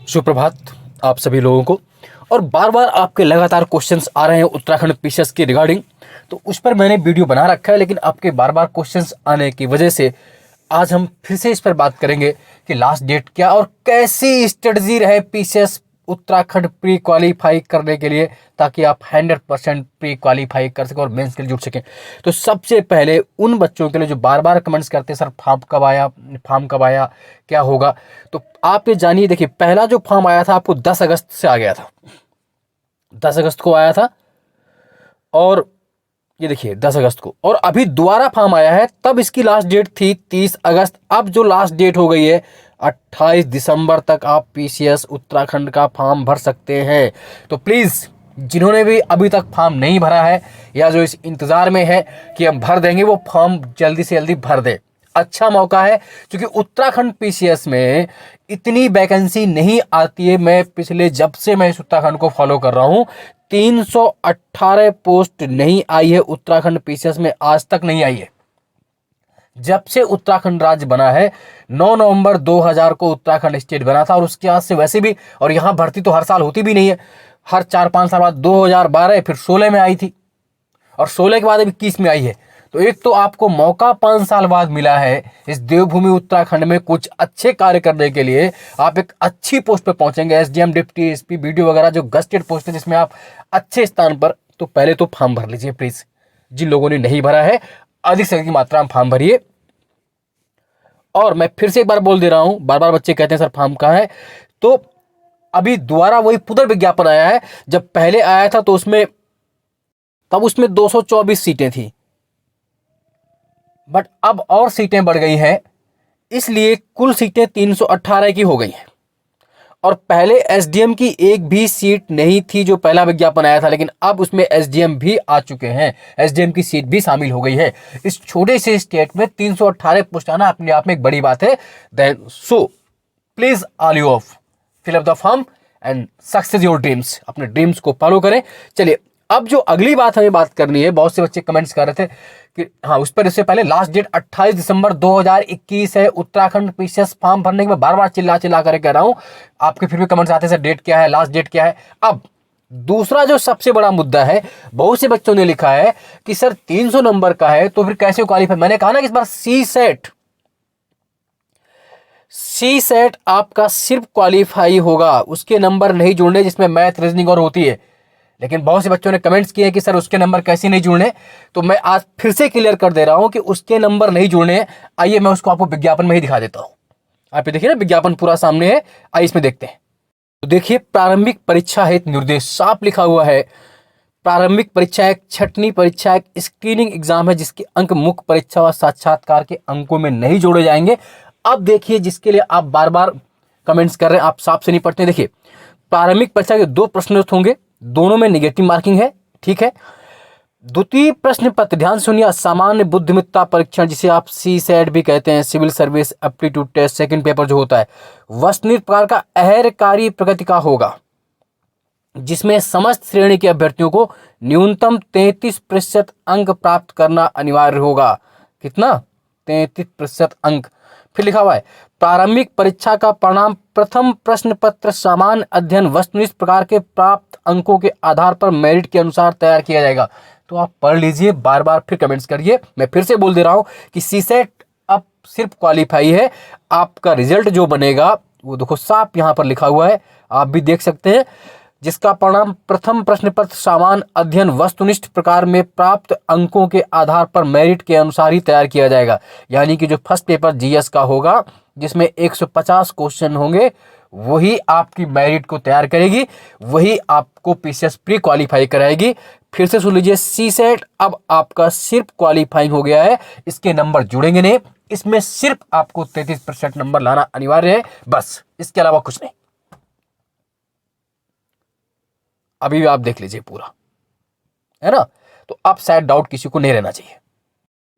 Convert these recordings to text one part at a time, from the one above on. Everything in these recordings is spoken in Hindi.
सुप्रभात आप सभी लोगों को। और बार बार आपके लगातार क्वेश्चंस आ रहे हैं उत्तराखंड पीसीएस की रिगार्डिंग, तो उस पर मैंने वीडियो बना रखा है, लेकिन आपके बार बार क्वेश्चंस आने की वजह से आज हम फिर से इस पर बात करेंगे कि लास्ट डेट क्या और कैसी स्ट्रेटजी रहे पीसीएस उत्तराखंड प्री क्वालिफाई करने के लिए, ताकि आप 100% प्री क्वालिफाई कर सकें और मेंस के लिए जुट सकें। तो सबसे पहले उन बच्चों के लिए जो बार बार कमेंट्स करते हैं सर फॉर्म कब आया, क्या होगा, तो आप ये जानिए। देखिए, पहला जो फॉर्म आया था आपको 10 अगस्त से आ गया था, 10 अगस्त को आया था। और ये देखिए 10 अगस्त को, और अभी दोबारा फॉर्म आया है, तब इसकी लास्ट डेट थी 30 अगस्त। अब जो लास्ट डेट हो गई है 28 दिसंबर तक आप पीसीएस उत्तराखंड का फॉर्म भर सकते हैं। तो प्लीज़ जिन्होंने भी अभी तक फॉर्म नहीं भरा है या जो इस इंतज़ार में है कि हम भर देंगे, वो फॉर्म जल्दी से जल्दी भर दे। अच्छा मौका है, क्योंकि उत्तराखंड पीसीएस में इतनी वैकेंसी नहीं आती है। मैं पिछले जब से मैं इस उत्तराखंड को फॉलो कर रहा हूँ 318 पोस्ट नहीं आई है उत्तराखंड पीसीएस में, आज तक नहीं आई है। जब से उत्तराखंड राज्य बना है, 9 नवंबर 2000 को उत्तराखंड स्टेट बना था, और उसके आज से वैसे भी, और यहाँ भर्ती तो हर साल होती भी नहीं है, हर 4-5 साल बाद 2012 फिर 16 में आई थी, और 16 के बाद अभी 21 में आई है। तो एक तो आपको मौका 5 साल बाद मिला है इस देवभूमि उत्तराखंड में कुछ अच्छे कार्य करने के लिए। आप एक अच्छी पोस्ट पे पहुंचेंगे, एसडीएम, डिप्टी एसपी, बीडीओ वगैरह, जो गस्टेड पोस्ट है जिसमें आप अच्छे स्थान पर। तो पहले तो फॉर्म भर लीजिए प्लीज, जिन लोगों ने नहीं भरा है अधिक से अधिक मात्रा में फॉर्म भरिए। और मैं फिर से एक बार बोल दे रहा हूं, बार बार बच्चे कहते हैं सर फॉर्म कहाँ है, तो अभी दोबारा वही पुनर्विज्ञापन आया है। जब पहले आया था तो उसमें 224 सीटें थी, बट अब और सीटें बढ़ गई हैं, इसलिए कुल सीटें 318 की हो गई हैं। और पहले एसडीएम की एक भी सीट नहीं थी जो पहला विज्ञापन आया था, लेकिन अब उसमें एसडीएम भी आ चुके हैं, एसडीएम की सीट भी शामिल हो गई है। इस छोटे से स्टेट में 318 पोस्ट आना अपने आप में एक बड़ी बात है। Then so please all you of fill up the form and success your dreams, अपने ड्रीम्स को फॉलो करें। चलिए, अब जो अगली बात हमें बात करनी है, बहुत से बच्चे कमेंट्स कर रहे थे कि हाँ उस पर, इससे पहले लास्ट डेट 28 दिसंबर 2021 है उत्तराखंड पीसीएस फॉर्म भरने की। मैं बार बार चिल्ला कर कह रहा हूं, आपके फिर भी कमेंट्स आते हैं सर डेट क्या है, लास्ट डेट क्या है। अब दूसरा जो सबसे बड़ा मुद्दा है, बहुत से बच्चों ने लिखा है कि सर 300 नंबर का है तो फिर कैसे क्वालिफाई। मैंने कहा ना कि इस बार सी सेट आपका सिर्फ क्वालिफाई होगा, उसके नंबर नहीं जुड़ने, जिसमें मैथ, रीजनिंग और होती है। लेकिन बहुत से बच्चों ने कमेंट्स किए कि सर उसके नंबर कैसे नहीं जुड़ने, तो मैं आज फिर से क्लियर कर दे रहा हूं कि उसके नंबर नहीं जुड़ने। आइए मैं उसको आपको विज्ञापन में ही दिखा देता हूं। आप ये देखिए ना, विज्ञापन पूरा सामने है, आइए इसमें देखते हैं। तो देखिए, प्रारंभिक परीक्षा हेतु निर्देश साफ लिखा हुआ है। प्रारंभिक परीक्षा एक छठवीं परीक्षा, एक स्क्रीनिंग एग्जाम है जिसके अंक मुख्य परीक्षा व साक्षात्कार के अंकों में नहीं जोड़े जाएंगे। अब देखिए, जिसके लिए आप बार बार कमेंट्स कर रहे हैं, आप साफ से नहीं पढ़ते। देखिए, प्रारंभिक परीक्षा के 2 प्रश्न होंगे, दोनों में नेगेटिव मार्किंग है, ठीक है। द्वितीय प्रश्न पत्र, ध्यान सुनिए, सामान्य बुद्धिमत्ता परीक्षण, जिसे आप सी सेट भी कहते हैं, civil service aptitude test, second paper जो होता है, वस्तुनिष्ठ प्रकार का अहर्कारी प्रकृति का होगा, जिसमें समस्त श्रेणी के अभ्यर्थियों को न्यूनतम 33% अंक प्राप्त करना अनिवार्य होगा। कितना? 33% अंक। फिर लिखा हुआ है, प्रारंभिक परीक्षा का परिणाम प्रथम प्रश्न पत्र सामान्य अध्ययन वस्तुनिष्ठ प्रकार के प्राप्त अंकों के आधार पर मेरिट के अनुसार तैयार किया जाएगा। तो आप पढ़ लीजिए, बार बार फिर कमेंट्स करिए। मैं फिर से बोल दे रहा हूं कि सीसेट अब सिर्फ क्वालिफाई है, आपका रिजल्ट जो बनेगा वो देखो साफ यहां पर लिखा हुआ है, आप भी देख सकते हैं, जिसका परिणाम प्रथम प्रश्न पत्र सामान्य अध्ययन वस्तुनिष्ठ प्रकार में प्राप्त अंकों के आधार पर मेरिट के अनुसार ही तैयार किया जाएगा। यानी कि जो फर्स्ट पेपर जीएस का होगा, जिसमें 150 क्वेश्चन होंगे, वही आपकी मेरिट को तैयार करेगी, वही आपको पीसीएस प्री क्वालिफाई कराएगी। फिर से सुन लीजिए, सी सेट अब आपका सिर्फ क्वालिफाइंग हो गया है, इसके नंबर जुड़ेंगे नहीं, इसमें सिर्फ आपको 33% नंबर लाना अनिवार्य है, बस, इसके अलावा कुछ नहीं। अभी भी आप देख लीजिए पूरा, है ना। तो अब शायद डाउट किसी को नहीं रहना चाहिए।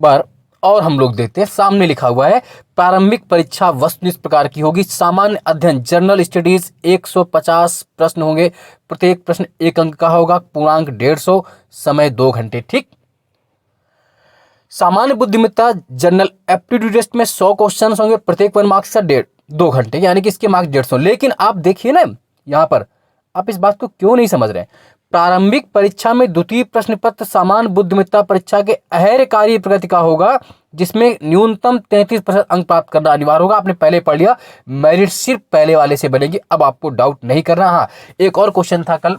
बार और हम लोग देखते हैं, सामने लिखा हुआ है, प्रारंभिक परीक्षा वस्तुनिष्ठ प्रकार की होगी, सामान्य अध्ययन जनरल स्टडीज 150 प्रश्न होंगे, प्रत्येक प्रश्न 1 अंक का होगा, पूर्णांक 150, समय 2 घंटे, ठीक। सामान्य बुद्धिमत्ता जनरल एप्टीट्यूड टेस्ट में 100 क्वेश्चन होंगे, प्रत्येक 1 मार्क्स का 1.5, 2 घंटे, यानी कि इसके मार्क्स 150। लेकिन आप देखिए ना यहाँ पर, आप इस बात को क्यों नहीं समझ रहे हैं। प्रारंभिक परीक्षा में द्वितीय प्रश्न पत्र सामान्य बुद्धिमत्ता परीक्षा के अहर्य कार्य प्रगति का होगा, जिसमें न्यूनतम 33% अंक प्राप्त करना अनिवार्य होगा। आपने पहले पढ़ लिया, मेरिट सिर्फ पहले वाले से बनेगी, अब आपको डाउट नहीं करना। हाँ, एक और क्वेश्चन था कल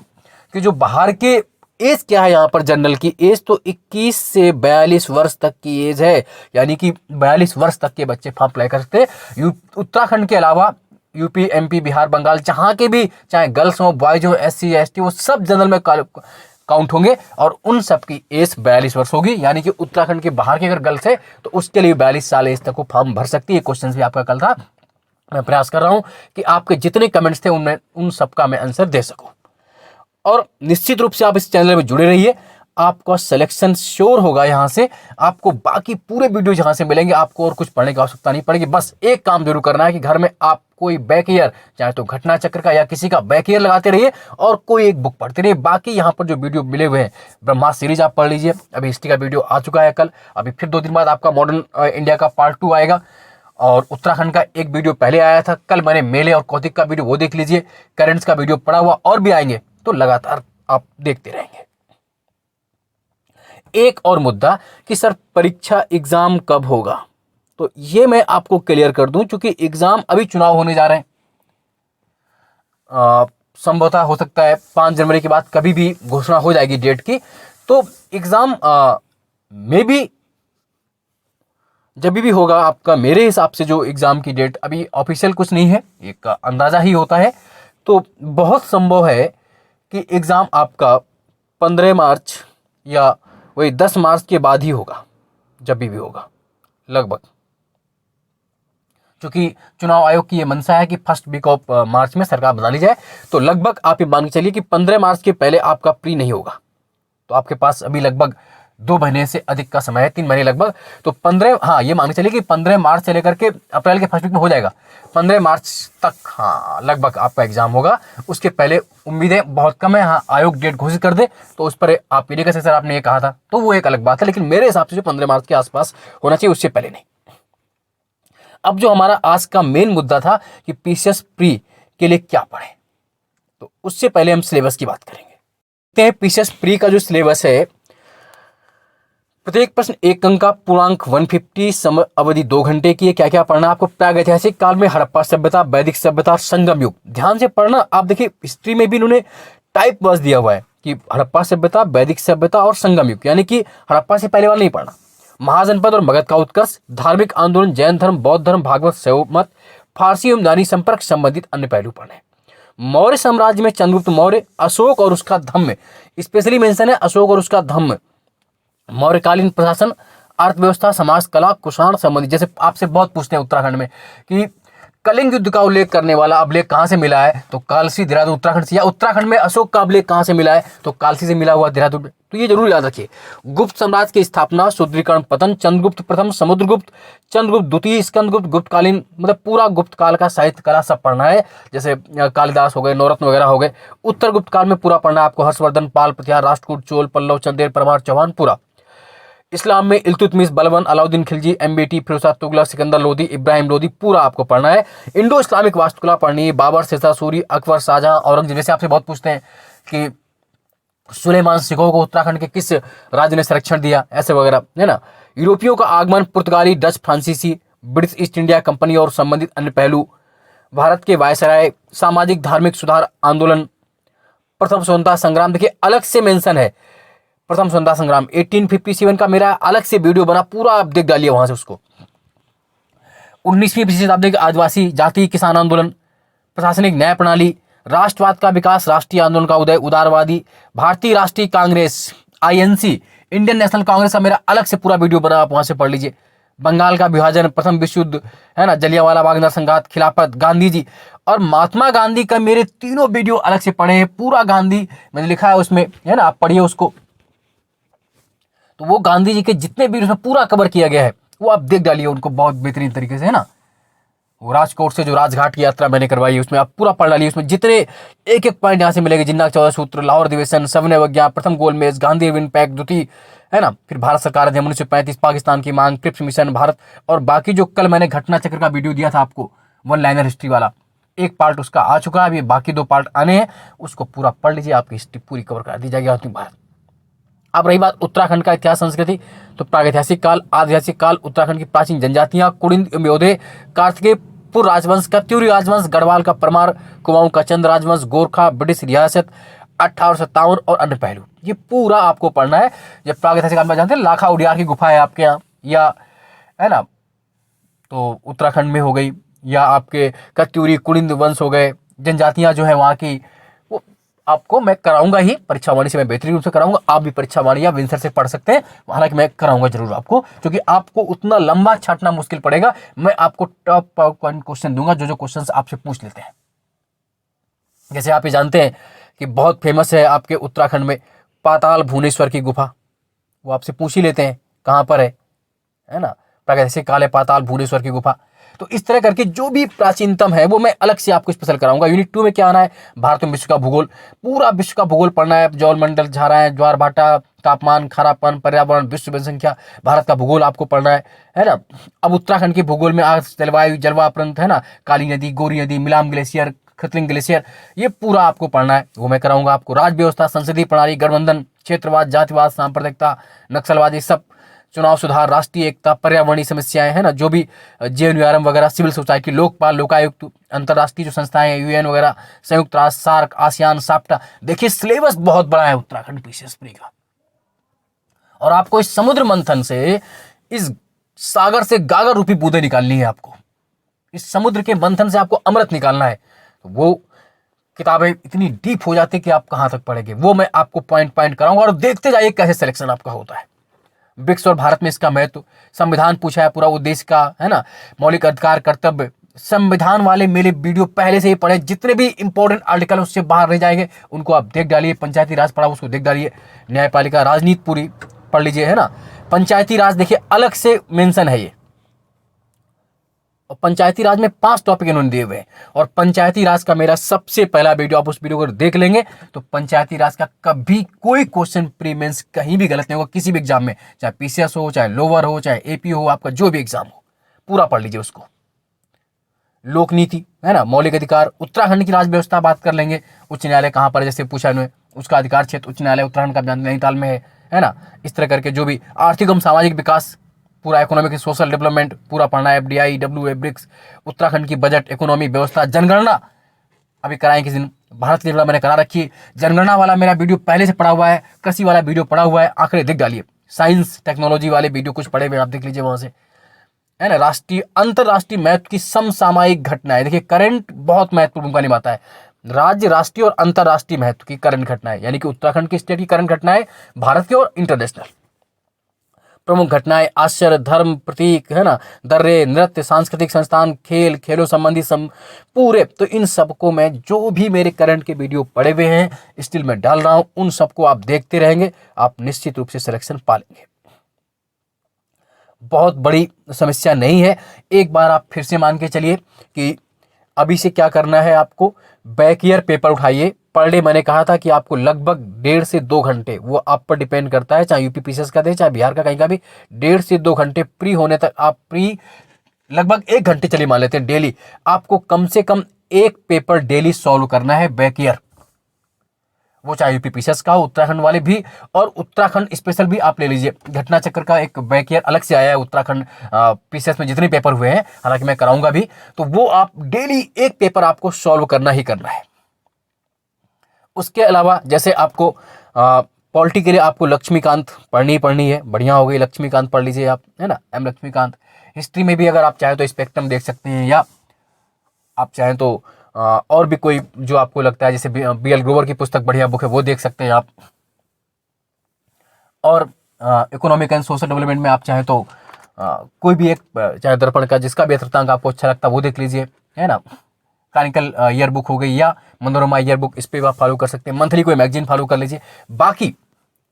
कि जो बाहर के एज क्या है, यहाँ पर जनरल की एज तो 21 से 42 वर्ष तक की एज है, यानी कि 42 वर्ष तक के बच्चे फॉर्म अप्लाई कर सकते हैं। उत्तराखंड के अलावा यूपी, एमपी, बिहार, बंगाल, जहाँ के भी चाहे गर्ल्स हो, बॉयज हो, SC, ST, वो सब जनरल में काउंट होंगे और उन सब की एज 42 वर्ष होगी। यानी कि उत्तराखंड के बाहर की अगर गर्ल्स है तो उसके लिए 42 साल एज तक वो फॉर्म भर सकती है। क्वेश्चन भी आपका कल था। मैं प्रयास कर रहा हूँ कि आपके जितने कमेंट्स थे उनमें उन सबका मैं आंसर दे सकूँ। और निश्चित रूप से आप इस चैनल में जुड़े रहिए, आपका सिलेक्शन श्योर होगा। यहाँ से आपको बाकी पूरे वीडियो यहाँ से मिलेंगे, आपको और कुछ पढ़ने की आवश्यकता नहीं पड़ेगी। बस एक काम जरूर करना है कि घर में आप कोई बैक ईयर, चाहे तो घटना चक्र का या किसी का बैक ईयर लगाते रहिए और कोई एक बुक पढ़ते रहिए। बाकी यहाँ पर जो वीडियो मिले हुए हैं, ब्रह्मास्त्र सीरीज आप पढ़ लीजिए, अभी हिस्ट्री का वीडियो आ चुका है कल, अभी फिर 2 दिन बाद आपका मॉडर्न इंडिया का पार्ट 2 आएगा और उत्तराखंड का एक वीडियो पहले आया था कल, मैंने मेले और कौतिक का वीडियो वो देख लीजिए। करेंट्स का वीडियो पड़ा हुआ और भी आएंगे, तो लगातार आप देखते रहेंगे। एक और मुद्दा कि सर परीक्षा एग्जाम कब होगा, तो ये मैं आपको क्लियर कर दूं, क्योंकि एग्जाम अभी चुनाव होने जा रहे हैं, संभवतः हो सकता है 5 जनवरी के बाद कभी भी घोषणा हो जाएगी डेट की। तो एग्जाम में भी जब भी होगा आपका, मेरे हिसाब से जो एग्जाम की डेट अभी ऑफिशियल कुछ नहीं है, एक अंदाजा ही होता है, तो बहुत संभव है कि एग्जाम आपका 15 मार्च या वही 10 मार्च के बाद ही होगा, जब भी होगा लगभग, क्योंकि चुनाव आयोग की ये मंशा है कि फर्स्ट वीक ऑफ मार्च में सरकार बना ली जाए। तो लगभग आप ये मान के चलिए कि 15 मार्च के पहले आपका प्री नहीं होगा, तो आपके पास अभी लगभग 2 महीने से अधिक का समय है, 3 महीने लगभग। तो 15, हाँ ये मान के चलिए कि 15 मार्च से लेकर के अप्रैल के फर्स्ट वीक में हो जाएगा, 15 मार्च तक हाँ लगभग आपका एग्जाम होगा। उसके पहले उम्मीदें बहुत कम है। हाँ, आयोग डेट घोषित कर दे तो उस पर आप ये कैसे सर आपने ये कहा था, तो वो एक अलग बात है, लेकिन मेरे हिसाब से जो 15 मार्च के आसपास होना चाहिए, उससे पहले नहीं। अब जो हमारा आज का मेन मुद्दा था कि PCS प्री के लिए क्या पढ़े, तो उससे पहले हम सिलेबस की बात करेंगे। PCS प्री का जो सिलेबस है, प्रत्येक प्रश्न 1 अंक का, पूर्णांक 150, समय अवधि 2 घंटे की है। क्या क्या पढ़ना आपको, प्रागैतिहासिक काल में हड़प्पा सभ्यता, वैदिक सभ्यता, संगम युग। ध्यान से पढ़ना। आप देखिए हिस्ट्री में भी इन्होंने टाइप वर्स दिया हुआ है कि हड़प्पा सभ्यता, वैदिक सभ्यता और संगम युग, यानी कि हड़प्पा से पहले वाला नहीं पढ़ना। महाजनपद और मगध का उत्कर्ष, धार्मिक आंदोलन, जैन धर्म, बौद्ध धर्म, भागवत, शैव मत, फारसी एवं यूनानी संपर्क संबंधित अन्य पहलू पढ़ने। मौर्य साम्राज्य में चंद्रगुप्त मौर्य, अशोक और उसका धम्म, स्पेशली मेंशन है अशोक और उसका धम्म, मौर्यकालीन प्रशासन, अर्थव्यवस्था, समाज, कला, कुषाण संबंधी। जैसे आपसे बहुत पूछते हैं उत्तराखंड में कि कलिंग युद्ध का उल्लेख करने वाला अभिलेख कहाँ से मिला है, तो कालसी देहरादून उत्तराखंड से, या उत्तराखंड में अशोक का अभिलेख कहाँ से मिला है, तो कालसी से मिला हुआ देहरादून। तो ये जरूर याद रखिए। गुप्त साम्राज्य की स्थापना, सुदृढ़ीकरण, पतन, चंद्रगुप्त प्रथम, समुद्रगुप्त, चंद्रगुप्त द्वितीय, स्कंदगुप्त, गुप्तकालीन, मतलब पूरा गुप्त काल का साहित्य कला सब पढ़ना है। जैसे कालिदास हो गए, नवरत्न वगैरह हो गए। उत्तर गुप्त काल में पूरा पढ़ना है आपको, हर्षवर्धन, पाल, प्रतिहार, राष्ट्रकूट, चोल, पल्लव, चंदेल, परमार, चौहान, पूरा। इस्लाम में इल्तुतमिश, बलबन, अलाउद्दीन खिलजी, MBT, फिरोजशाह तुगलक, सिकंदर लोदी, इब्राहिम लोदी, पूरा आपको पढ़ना है। इंडो इस्लामिक वास्तुकला पढ़नी है, बाबर, शेरशाह सूरी, अकबर, शाहजहां, औरंगजेब। जैसे आपसे बहुत पूछते हैं कि सुलेमान सिखों को उत्तराखंड के किस राज्य ने संरक्षण दिया, ऐसे वगैरह है ना। यूरोपियों का आगमन, पुर्तगाली, डच, फ्रांसीसी, ब्रिटिश ईस्ट इंडिया कंपनी और संबंधित अन्य पहलू, भारत के वायसराय, सामाजिक धार्मिक सुधार आंदोलन, प्रथम स्वतंत्रता संग्राम। देखिए अलग से मेंशन है प्रथम स्वतंत्रता संग्राम 1857 का, मेरा अलग से वीडियो बना, पूरा आप देख डालिए वहां से उसको। 19वीं शताब्दी के आदिवासी जाति किसान आंदोलन, प्रशासनिक न्याय प्रणाली, राष्ट्रवाद का विकास, राष्ट्रीय आंदोलन का उदय, उदारवादी, भारतीय राष्ट्रीय Congress INC, Indian national Congress का मेरा अलग से पूरा वीडियो बना, आप वहां से पढ़ लीजिए। बंगाल का विभाजन, प्रथम विश्व युद्ध है ना, जलियांवाला बाग नरसंहार, खिलाफत, गांधी जी और महात्मा गांधी का मेरे तीनों वीडियो अलग से पढ़े हैं। पूरा गांधी मैंने लिखा है उसमें, है ना, आप पढ़िए उसको। तो वो गांधी जी के जितने भी उसमें पूरा कवर किया गया है वो आप देख डालिए उनको बहुत बेहतरीन तरीके से, है ना। वो राजकोट से जो राजघाट की यात्रा मैंने करवाई उसमें आप पूरा पढ़ डालिए। उसमें जितने एक एक पॉइंट यहाँ से मिलेंगे, जिन्ना 14 सूत्र, लाहौर अधिवेशन, सविनय अवज्ञा, प्रथम गोलमेज, गांधी इरविन पैक्ट, द्वितीय, है ना, फिर भारत सरकार अधिनियम 1935, पाकिस्तान की मांग, क्रिप्स मिशन, भारत, और बाकी जो कल मैंने घटना चक्र का वीडियो दिया था आपको, वन लाइनर हिस्ट्री वाला। एक पार्ट उसका आ चुका है, अभी बाकी 2 पार्ट आने हैं, उसको पूरा पढ़ लीजिए, आपकी हिस्ट्री पूरी कवर कर दी जाएगी आधुनिक भारत। अब रही बात उत्तराखंड का इतिहास संस्कृति, तो प्रागैतिहासिक काल, आधैतिहासिक काल, उत्तराखंड की प्राचीन जनजातियां, कुड़िंद, यमोदय, कार्तिकेयपुर राजवंश का त्यूरी राजवंश, गढ़वाल का परमार, कुमाऊं का चंद राजवंश, गोरखा, ब्रिटिश रियासत, 1857 और अन्य पहलू, ये पूरा आपको पढ़ना है। जब प्रागैतिहासिक काल में जानते हैं लाखा उडियार की गुफा है आपके यहाँ, या है ना, तो उत्तराखंड में हो गई, या आपके कत्यूरी कुड़िंद वंश हो गए, जनजातियां जो है वहाँ की, वो आपको मैं कराऊंगा ही, परीक्षा वाणी से मैं बेहतरीन रूप से कराऊंगा। आप भी परीक्षा वाणी या विंसर से पढ़ सकते हैं, हालांकि मैं कराऊंगा जरूर आपको, क्योंकि आपको उतना लंबा छाटना मुश्किल पड़ेगा। मैं आपको टॉप क्वेश्चन दूंगा, जो क्वेश्चन आपसे पूछ लेते हैं। जैसे आप ये जानते हैं कि बहुत फेमस है आपके उत्तराखंड में पाताल भुवनेश्वर की गुफा, वो आपसे पूछ ही लेते हैं कहाँ पर है ना, प्रागैतिहासिक काल है, पाताल भुवनेश्वर की गुफा। तो इस तरह करके जो भी प्राचीनतम है वो मैं अलग से आपको स्पेशल कराऊंगा। यूनिट 2 में क्या आना है, भारत में विश्व का भूगोल, पूरा विश्व का भूगोल पढ़ना है, जौल मंडल, झाराएं, ज्वार भाटा, तापमान, खारापन, पर्यावरण, विश्व जनसंख्या, भारत का भूगोल आपको पढ़ना है ना। अब उत्तराखंड के भूगोल में आज जलवायु, जलवा प्रांत है ना, काली नदी, गोरी नदी, मिलाम ग्लेशियर, खतलिंग ग्लेशियर, ये पूरा आपको पढ़ना है, वो मैं कराऊंगा आपको। राज्य व्यवस्था, संसदीय प्रणाली, गठबंधन, क्षेत्रवाद, जातिवाद, सांप्रदायिकता, नक्सलवादी, सब, चुनाव सुधार, राष्ट्रीय एकता, पर्यावरणीय समस्याएं है ना, जो भी जेएनयूआरएम वगैरह, सिविल सोसाइटी, लोकपाल, लोकायुक्त, अंतर्राष्ट्रीय जो संस्थाएं हैं, यूएन वगैरह, संयुक्त राष्ट्र, सार्क, आसियान, साप्टा। देखिए सिलेबस बहुत बड़ा है उत्तराखंड पीसीएस प्री का, और आपको इस समुद्र मंथन से, इस सागर से गागर रूपी बूंदे निकालनी है आपको, इस समुद्र के मंथन से आपको अमृत निकालना है। तो वो किताबें इतनी डीप हो जाती है कि आप कहां तक पढ़ेंगे, वो मैं आपको पॉइंट पॉइंट कराऊंगा, और देखते जाइए कैसे सिलेक्शन आपका होता है। ब्रिक्स और भारत में इसका महत्व, संविधान पूछा है पूरा उद्देश्य का, है ना, मौलिक अधिकार, कर्तव्य, संविधान वाले मेरे वीडियो पहले से ही पढ़े, जितने भी इंपॉर्टेंट आर्टिकल उससे बाहर रह जाएंगे उनको आप देख डालिए। पंचायती राज पढ़ा उसको देख डालिए, न्यायपालिका, राजनीति पूरी पढ़ लीजिए, है ना। पंचायती राज देखिए अलग से मेंशन है ये, और पंचायती राज में 5 टॉपिक इन्होंने दिए हुए हैं, और पंचायती राज का मेरा सबसे पहला वीडियो, आप उस वीडियो को देख लेंगे तो पंचायती राज का कभी कोई क्वेश्चन प्री मेंस कहीं भी गलत नहीं होगा, किसी भी एग्जाम में, चाहे पीसीएस हो, चाहे लोअर हो, चाहे एपी हो, आपका जो भी एग्जाम हो, पूरा पढ़ लीजिए उसको। लोक नीति, है ना, मौलिक अधिकार, उत्तराखंड की राज व्यवस्था बात कर लेंगे, उच्च न्यायालय कहाँ पर, जैसे पूछा इन्होंने, उसका अधिकार क्षेत्र उच्च न्यायालय उत्तराखंड का नैनीताल में है ना। इस तरह करके जो भी आर्थिक एवं सामाजिक विकास, पूरा इकोनॉमिक सोशल डेवलपमेंट पूरा पढ़ना है, एफडीआई, डब्ल्यूए, ब्रिक्स, उत्तराखंड की बजट, इकोनॉमी, व्यवस्था, जनगणना अभी कराएं किसी दिन, भारत की मैंने करा रखी है, जनगणना वाला मेरा वीडियो पहले से पड़ा हुआ है, कृषि वाला वीडियो पड़ा हुआ है, आंकड़े देख डालिए, साइंस टेक्नोलॉजी वाले वीडियो कुछ पड़े हुए आप देख लीजिए वहां से, है ना। राष्ट्रीय अंतरराष्ट्रीय महत्व की समसामयिक घटनाएं, देखिए करंट बहुत महत्वपूर्ण भूमिका निभाता है, राज्य, राष्ट्रीय और अंतरराष्ट्रीय महत्व की करंट घटनाएं, यानी कि उत्तराखंड की स्टेट की करंट घटनाएं, भारत की और इंटरनेशनल प्रमुख घटनाएं, आश्चर्य, धर्म, प्रतीक, है ना, दर्रे, नृत्य, सांस्कृतिक संस्थान, खेल, खेलों संबंधी पूरे, तो इन सबको मैं जो भी मेरे करंट के वीडियो पड़े हुए हैं स्टिल मैं डाल रहा हूं, उन सबको आप देखते रहेंगे, आप निश्चित रूप से सिलेक्शन पा लेंगे। बहुत बड़ी समस्या नहीं है। एक बार आप फिर से मान के चलिए कि अभी से क्या करना है, आपको बैक ईयर पेपर उठाइए, पर डे मैंने कहा था कि आपको लगभग 1.5 से 2 घंटे, वो आप पर डिपेंड करता है, चाहे यूपी पीसीएस का दे, चाहे बिहार का कहीं का भी, 1.5 से 2 घंटे प्री होने तक आप प्री लगभग 1 घंटे चलिए मान लेते हैं डेली, आपको कम से कम 1 पेपर डेली सॉल्व करना है बैक ईयर, वो चाहे यूपी पीसीएस का हो, उत्तराखंड वाले भी, और उत्तराखंड स्पेशल भी आप ले लीजिए, घटना चक्र का एक बैक ईयर अलग से आया है उत्तराखंड पीसीएस में जितने पेपर हुए हैं, हालांकि मैं कराऊंगा भी, तो वो आप डेली 1 पेपर आपको सॉल्व करना ही करना है। उसके अलावा जैसे आपको पॉलिटी के लिए आपको लक्ष्मीकांत पढ़नी है, बढ़िया हो गई, लक्ष्मीकांत पढ़ लीजिए आप, है ना, एम लक्ष्मीकांत। हिस्ट्री में भी अगर आप चाहें तो स्पेक्ट्रम देख सकते हैं, या आप चाहें तो और भी कोई जो आपको लगता है, जैसे बीएल ग्रोवर की पुस्तक बढ़िया बुक है, वो देख सकते हैं आप। और इकोनॉमिक एंड सोशल डेवलपमेंट में आप चाहें तो कोई भी एक, चाहे दर्पण का, जिसका भी अर्थांक आपको अच्छा लगता है वो देख लीजिए, है ना। क्रॉनिकल ईयर बुक हो गई, या मनोरमा ईयर बुक, इस पर आप फॉलो कर सकते हैं। मंथली कोई मैगजीन फॉलो कर लीजिए। बाकी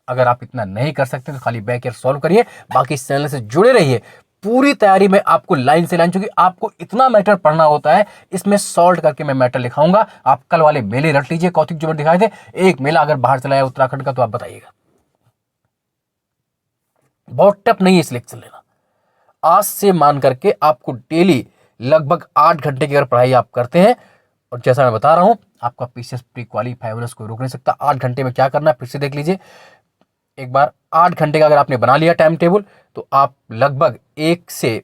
अगर आप इतना नहीं कर सकते तो खाली बैक ईयर सॉल्व करिए, बाकी इस चैनल से जुड़े रहिए। पूरी तैयारी में आपको लाइन से लाइन, क्योंकि आपको इतना मैटर पढ़ना होता है, इसमें सॉल्व करके मैं मैटर लिखाऊंगा। आप कल वाले मेले रट लीजिए, कौतिक जो दिखाए थे, एक मेला अगर बाहर चला है उत्तराखंड का तो आप बताइएगा। बहुत टफ नहीं है सिलेक्शन लेना। आज से मान करके आपको डेली लगभग 8 घंटे की अगर पढ़ाई आप करते हैं, और जैसा मैं बता रहा हूँ आपका पीसीएस प्री क्वालीफाई होने से कोई रोक नहीं सकता। 8 घंटे में क्या करना है फिर से देख लीजिए एक बार। 8 घंटे का अगर आपने बना लिया टाइम टेबल, तो आप लगभग 1 से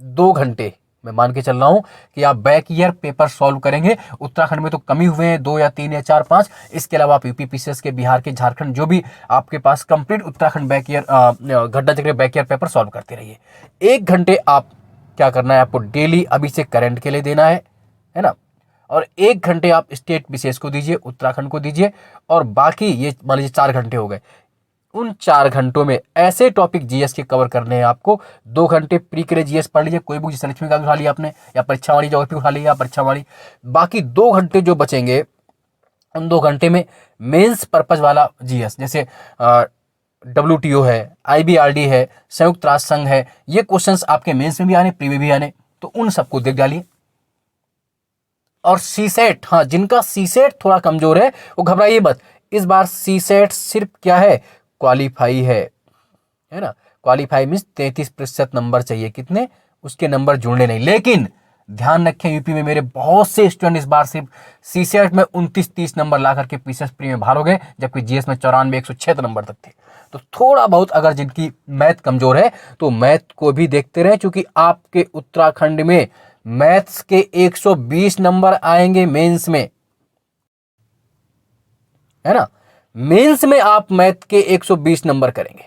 2 घंटे मैं मान के चल रहा हूं कि आप बैक ईयर पेपर सॉल्व करेंगे। उत्तराखंड में तो कम ही हुए हैं, 2 या 3 या 4 5। इसके अलावा आप यूपी पीसीएस के, बिहार के, झारखंड, जो भी आपके पास कंप्लीट उत्तराखंड बैक ईयर घटना चक्र बैक ईयर पेपर सॉल्व करते रहिए। 1 घंटे आप क्या करना है, आपको डेली अभी से करंट के लिए देना है ना। और 1 घंटे आप स्टेट विशेष को दीजिए, उत्तराखंड को दीजिए, और बाकी ये मान लीजिए 4 घंटे हो गए। उन 4 घंटों में ऐसे टॉपिक जीएस के कवर करने हैं आपको। 2 घंटे प्री के लिए जीएस पढ़ लीजिए, कोई बुक जैसे लक्ष्मीकांत उठा लिया आपने, या परीक्षा वाली ज्योग्राफी उठा लिया, परीक्षा वाली। बाकी 2 घंटे जो बचेंगे, उन 2 घंटे में मेंस पर्पज वाला जीएस, जैसे WTO है, IBRD है, संयुक्त राष्ट्र संघ है, ये क्वेश्चंस आपके मेंस में भी आने, प्री में भी आने, तो उन सबको देख डालिए। और सीसेट, हाँ, जिनका सीसेट थोड़ा कमजोर है वो घबराइए मत। इस बार सीसेट सिर्फ क्या है, क्वालीफाई है ना। क्वालीफाई मीन्स 33% नंबर चाहिए, कितने, उसके नंबर जुड़ने नहीं। लेकिन ध्यान रखें, यूपी में मेरे बहुत से स्टूडेंट इस बार सिर्फ सीसेट में 29-30 नंबर ला करके पीसीएस प्री में बाहर हो गए, जबकि जीएस में 94-106 नंबर तक थे। तो थोड़ा बहुत अगर जिनकी मैथ कमजोर है तो मैथ को भी देखते रहे, क्योंकि आपके उत्तराखंड में मैथ्स के 120 नंबर आएंगे मेंस में, है ना। मेंस में आप मैथ के 120 नंबर करेंगे।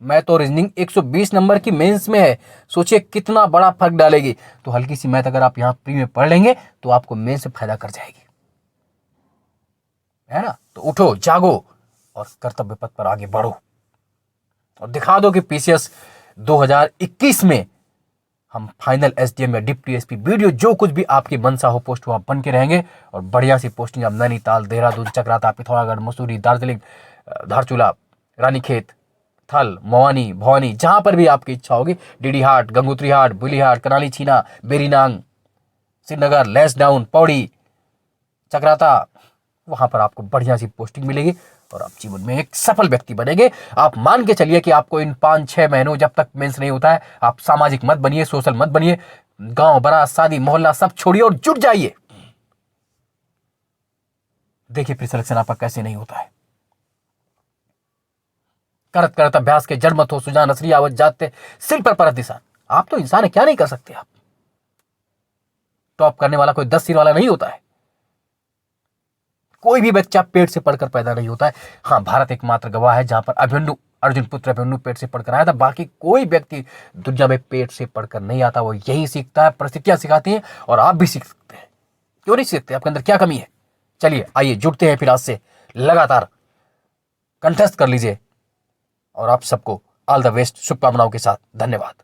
मैथ और रीजनिंग 120 नंबर की मेंस में है, सोचिए कितना बड़ा फर्क डालेगी। तो हल्की सी मैथ अगर आप यहां प्री में पढ़ लेंगे तो आपको मेंस में फायदा कर जाएगी, है ना। तो उठो, जागो और कर्तव्य पथ पर आगे बढ़ो, और दिखा दो कि पीसीएस 2021 में हम फाइनल एसडीएम या डिप्टी एसपी वीडियो, जो कुछ भी आपकी मनसा हो पोस्ट हो, आप बन के रहेंगे। और बढ़िया सी पोस्टिंग आप नैनीताल, देहरादून, चक्राता, पिथौरागढ़, मसूरी, दार्जिलिंग, धारचूला, रानीखेत, थल, मवानी, भवानी, जहां पर भी आपकी इच्छा होगी, डीडी हाट, गंगोत्री हाट, बुली हाट, कनाली छीना, बेरीनांग, श्रीनगर, लेसडाउन, पौड़ी, चक्राता, वहां पर आपको बढ़िया सी पोस्टिंग मिलेगी और आप जीवन में एक सफल व्यक्ति बनेंगे। आप मान के चलिए कि आपको इन 5-6 महीनों, जब तक मेंस नहीं होता है, आप सामाजिक मत बनिए, सोशल मत बनिए, गांव, बारात, शादी, मोहल्ला सब छोड़िए और जुट जाइए। देखिए फिर सिलेक्शन आपका कैसे नहीं होता है। करत करत अभ्यास के जड़ मत हो, सुजान असरी आवत जाते सिर पर परत निशान। आप तो इंसान है, क्या नहीं कर सकते आप। टॉप करने वाला कोई 10 सिर वाला नहीं होता है। कोई भी बच्चा पेट से पढ़कर पैदा नहीं होता है। हाँ, भारत एकमात्र गवाह है जहां पर अभिमन्यु, अर्जुन पुत्र अभिमन्यु पेट से पढ़कर आया था। बाकी कोई व्यक्ति दुनिया में पेट से पढ़कर नहीं आता, वो यही सीखता है, परिस्थितियां सिखाती हैं, और आप भी सीख सकते हैं। क्यों नहीं सीखते, आपके अंदर क्या कमी है। चलिए आइए जुड़ते हैं फिर आज से लगातार कंठस्थ कर लीजिए, और आप सबको ऑल द बेस्ट, शुभकामनाओं के साथ, धन्यवाद।